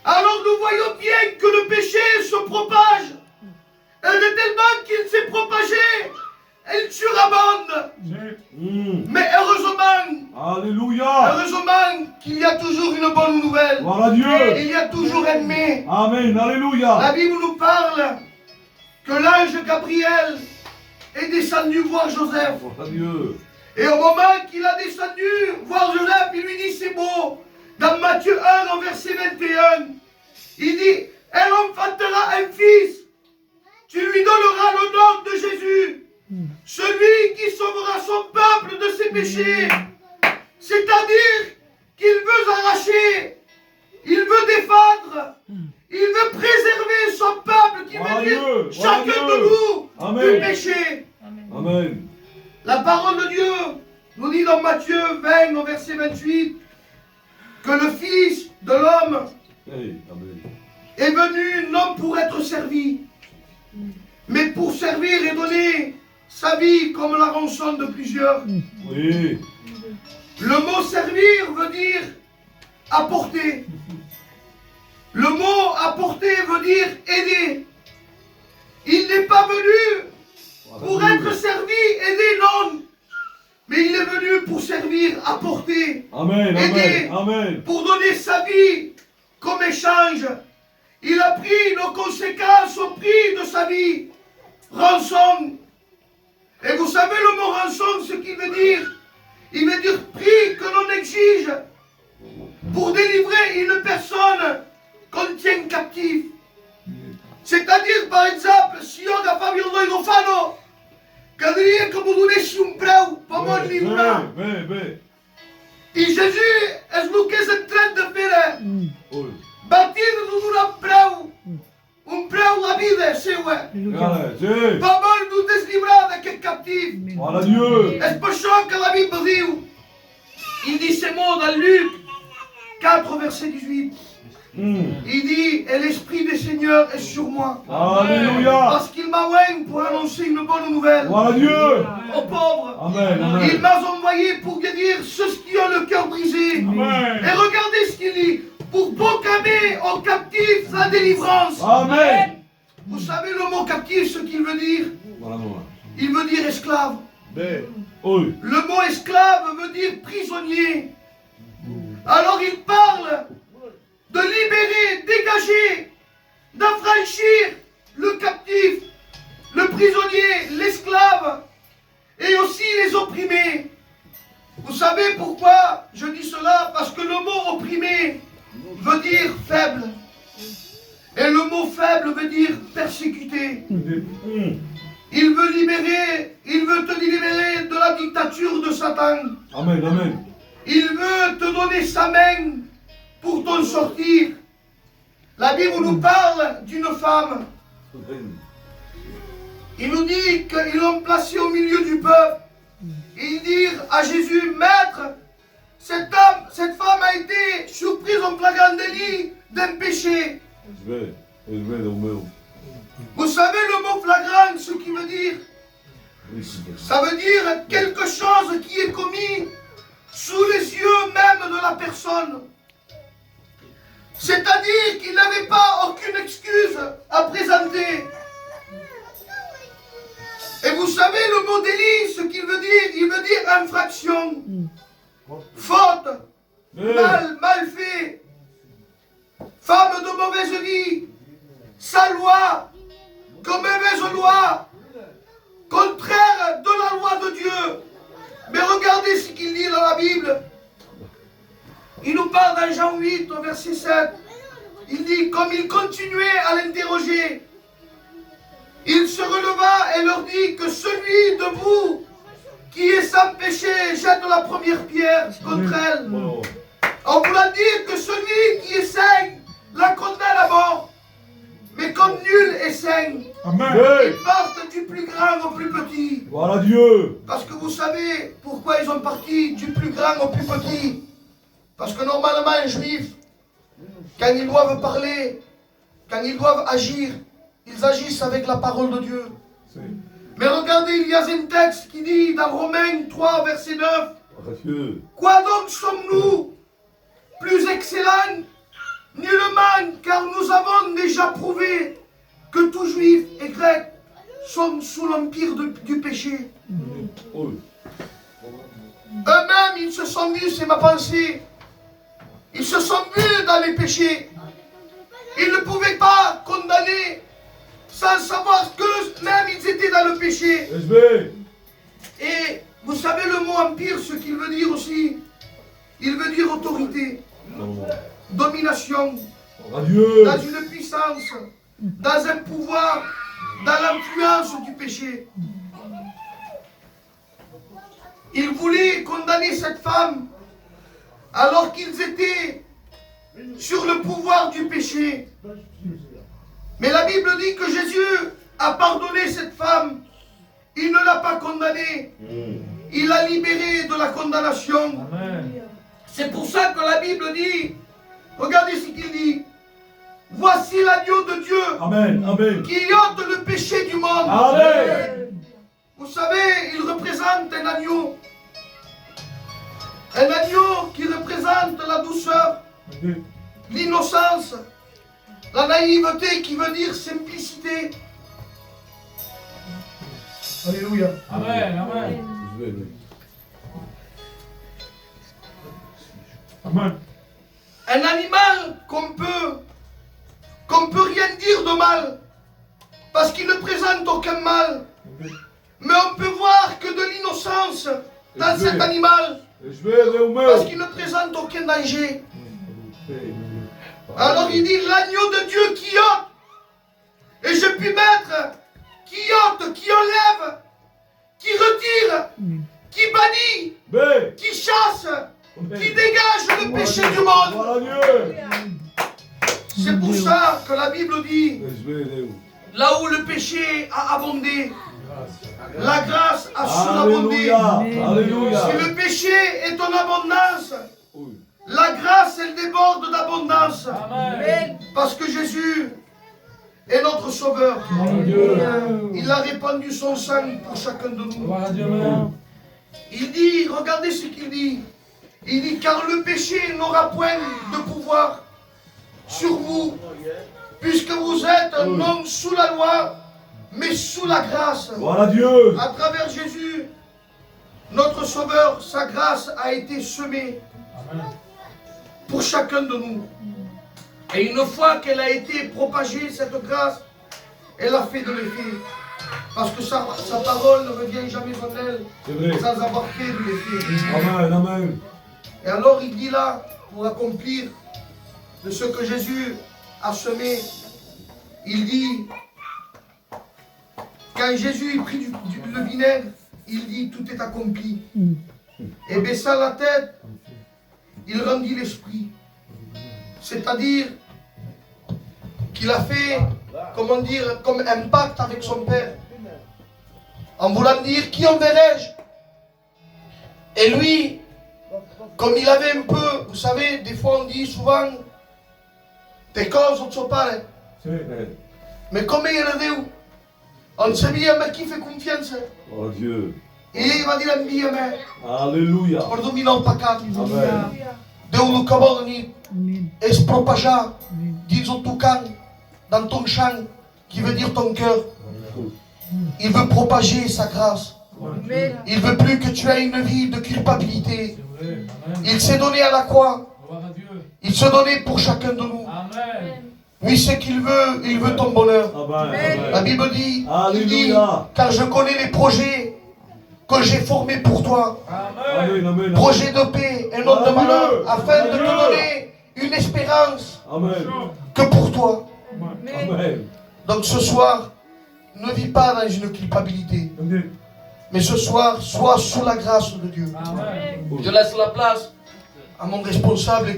Alors nous voyons bien que le péché se propage. Et de tellement qu'il s'est propagé, il surabonde. Mais heureusement, Alléluia. heureusement qu'il y a toujours une bonne nouvelle. Gloire à Dieu. Il y a toujours un mais. Amen. Alléluia. La Bible nous parle que l'ange Gabriel est descendu voir Joseph. Gloire à Dieu. Et au moment qu'il a descendu voir Joseph, il lui dit c'est beau. Dans Matthieu 1, au verset 21, il dit, elle enfantera un fils. Tu lui donneras le nom de Jésus. Celui qui sauvera son peuple de ses péchés. C'est-à-dire qu'il veut arracher, il veut défendre, il veut préserver son peuple qui veut dire chacun de nous du péché. Amen. La parole de Dieu nous dit dans Matthieu 20 au verset 28 que le Fils de l'homme est venu non pour être servi, mais pour servir et donner sa vie comme la rançon de plusieurs. Oui. Le mot servir veut dire apporter. Le mot apporter veut dire aider. Il n'est pas venu pour être servi, aider, non. Mais il est venu pour servir, apporter, Amen. aider, Amen. Amen. pour donner sa vie comme échange. Il a pris nos conséquences au prix de sa vie. Rançon. Et vous savez le mot rançon, ce qu'il veut dire? Il veut dire prix que l'on exige pour délivrer une personne qu'on tient captive. C'est-à-dire, par exemple, si on a famille de l'ofano, caldria que vous donnessi un preu per mon lliurar. I Jésus és el que és en train de fer. Batir-nos un preu la vida seua. Per molt nous deslibrar d'aquest captif. És per això que la Bible diu, il dit ces mots dans Luc 4, verset 18. Il dit, et l'Esprit du Seigneur est sur moi. Alléluia. Parce qu'il m'a oint pour annoncer une bonne nouvelle aux pauvres. Amen. Il m'a envoyé pour guérir ceux qui ont le cœur brisé. Amen. Et regardez ce qu'il dit, pour proclamer aux captifs la délivrance. Amen. Vous savez le mot captif, ce qu'il veut dire? Il veut dire esclave. Le mot esclave veut dire prisonnier. Alors il parle de libérer, dégager, d'affranchir le captif, le prisonnier, l'esclave et aussi les opprimés. Vous savez pourquoi je dis cela? Parce que le mot opprimé veut dire faible. Et le mot faible veut dire persécuté. Il veut libérer, il veut te libérer de la dictature de Satan. Amen, amen. Il veut te donner sa main pour t'en sortir. La Bible nous parle d'une femme. Il nous dit qu'ils l'ont placée au milieu du peuple. Et ils dirent à Jésus, Maître, cette femme a été surprise en flagrant délit d'un péché. Vous savez le mot flagrant, ce qui veut dire? Ça veut dire quelque chose qui est commis sous les yeux même de la personne. C'est-à-dire qu'il n'avait pas aucune excuse à présenter. Et vous savez le mot délit, ce qu'il veut dire? Il veut dire infraction, faute, mal fait, femme de mauvaise vie, sans loi, comme mauvaise loi, contraire de la loi de Dieu. Mais regardez ce qu'il dit dans la Bible. Il nous parle dans Jean 8 au verset 7. Il dit, comme il continuait à l'interroger, il se releva et leur dit que celui de vous qui est sans péché jette la première pierre contre elle. En voulant dire que celui qui est saint la condamne à mort. Mais comme nul est saint, ils partent du plus grand au plus petit. Voilà Dieu. Parce que vous savez pourquoi ils ont parti du plus grand au plus petit? Parce que normalement, les juifs, quand ils doivent parler, quand ils doivent agir, ils agissent avec la parole de Dieu. Mais regardez, il y a un texte qui dit dans Romains 3, verset 9, quoi donc sommes-nous plus excellents? Nullement demande, car nous avons déjà prouvé que tout juif et grec sont sous l'empire du péché. Oui. Eux-mêmes, ils se sont vus, c'est ma pensée, ils se sont vus dans les péchés. Ils ne pouvaient pas condamner sans savoir que même ils étaient dans le péché. SB. Et vous savez le mot empire, ce qu'il veut dire aussi? Il veut dire autorité, domination, Radieux. dans une puissance, dans un pouvoir, dans l'influence du péché. Ils voulaient condamner cette femme alors qu'ils étaient sur le pouvoir du péché. Mais la Bible dit que Jésus a pardonné cette femme. Il ne l'a pas condamnée. Il l'a libérée de la condamnation. Amen. C'est pour ça que la Bible dit, regardez ce qu'il dit. Voici l'agneau de Dieu Amen. Amen. qui ôte le péché du monde. Amen. Vous savez, il représente un agneau. Un agneau qui représente la douceur, l'innocence, la naïveté qui veut dire simplicité. Alléluia. Amen. Amen. Amen. Un animal qu'on peut rien dire de mal, parce qu'il ne présente aucun mal. Mais on peut voir que de l'innocence dans cet animal, parce qu'il ne présente aucun danger. Alors il dit l'agneau de Dieu qui ôte. Et je puis mettre qui ôte, qui enlève, qui retire, qui bannit, qui chasse, qui dégage le péché du monde. C'est pour ça que la Bible dit, là où le péché a abondé, la grâce a surabondé. Alléluia. Si le péché est en abondance, la grâce, elle déborde d'abondance. Parce que Jésus est notre Sauveur. Il a répandu son sang pour chacun de nous. Il dit, regardez ce qu'il dit. Il dit, car le péché n'aura point de pouvoir sur vous, puisque vous êtes non sous la loi, mais sous la grâce. Voilà Dieu. À travers Jésus, notre Sauveur, sa grâce a été semée pour chacun de nous. Et une fois qu'elle a été propagée, cette grâce, elle a fait de l'effet. Parce que sa parole ne revient jamais en elle sans avoir fait de l'effet. Amen. Amen. Et alors il dit là, pour accomplir de ce que Jésus a semé, il dit, quand Jésus prit le vinaigre, il dit tout est accompli. Et baissant la tête, il rendit l'esprit. C'est-à-dire qu'il a fait, comment dire, comme un pacte avec son Père. En voulant dire, qui enverrai-je? Et lui, comme il avait un peu, vous savez, des fois on dit souvent, peccados au sopare. Mais comme il est Dieu, on sabia mais qui fait confiance. Oh Dieu. Et il va dire envia-me Alléluia. pour dominer le pecat. Amen. Déu el que vol és propagar dins el tocant, dans ton champ, qui veut dire ton cœur. Il veut propager sa grâce. Il veut plus que tu aies une vie de culpabilité. Il s'est donné à la croix. Il se donnait pour chacun de nous. Oui, ce qu'il veut, il veut ton bonheur. La Bible dit, il dit, car je connais les projets que j'ai formés pour toi. Projet de paix et non de malheur, afin de te donner une espérance que pour toi. Donc ce soir, ne vis pas dans une culpabilité. Mais ce soir, sois sous la grâce de Dieu. Je laisse la place à mon responsable.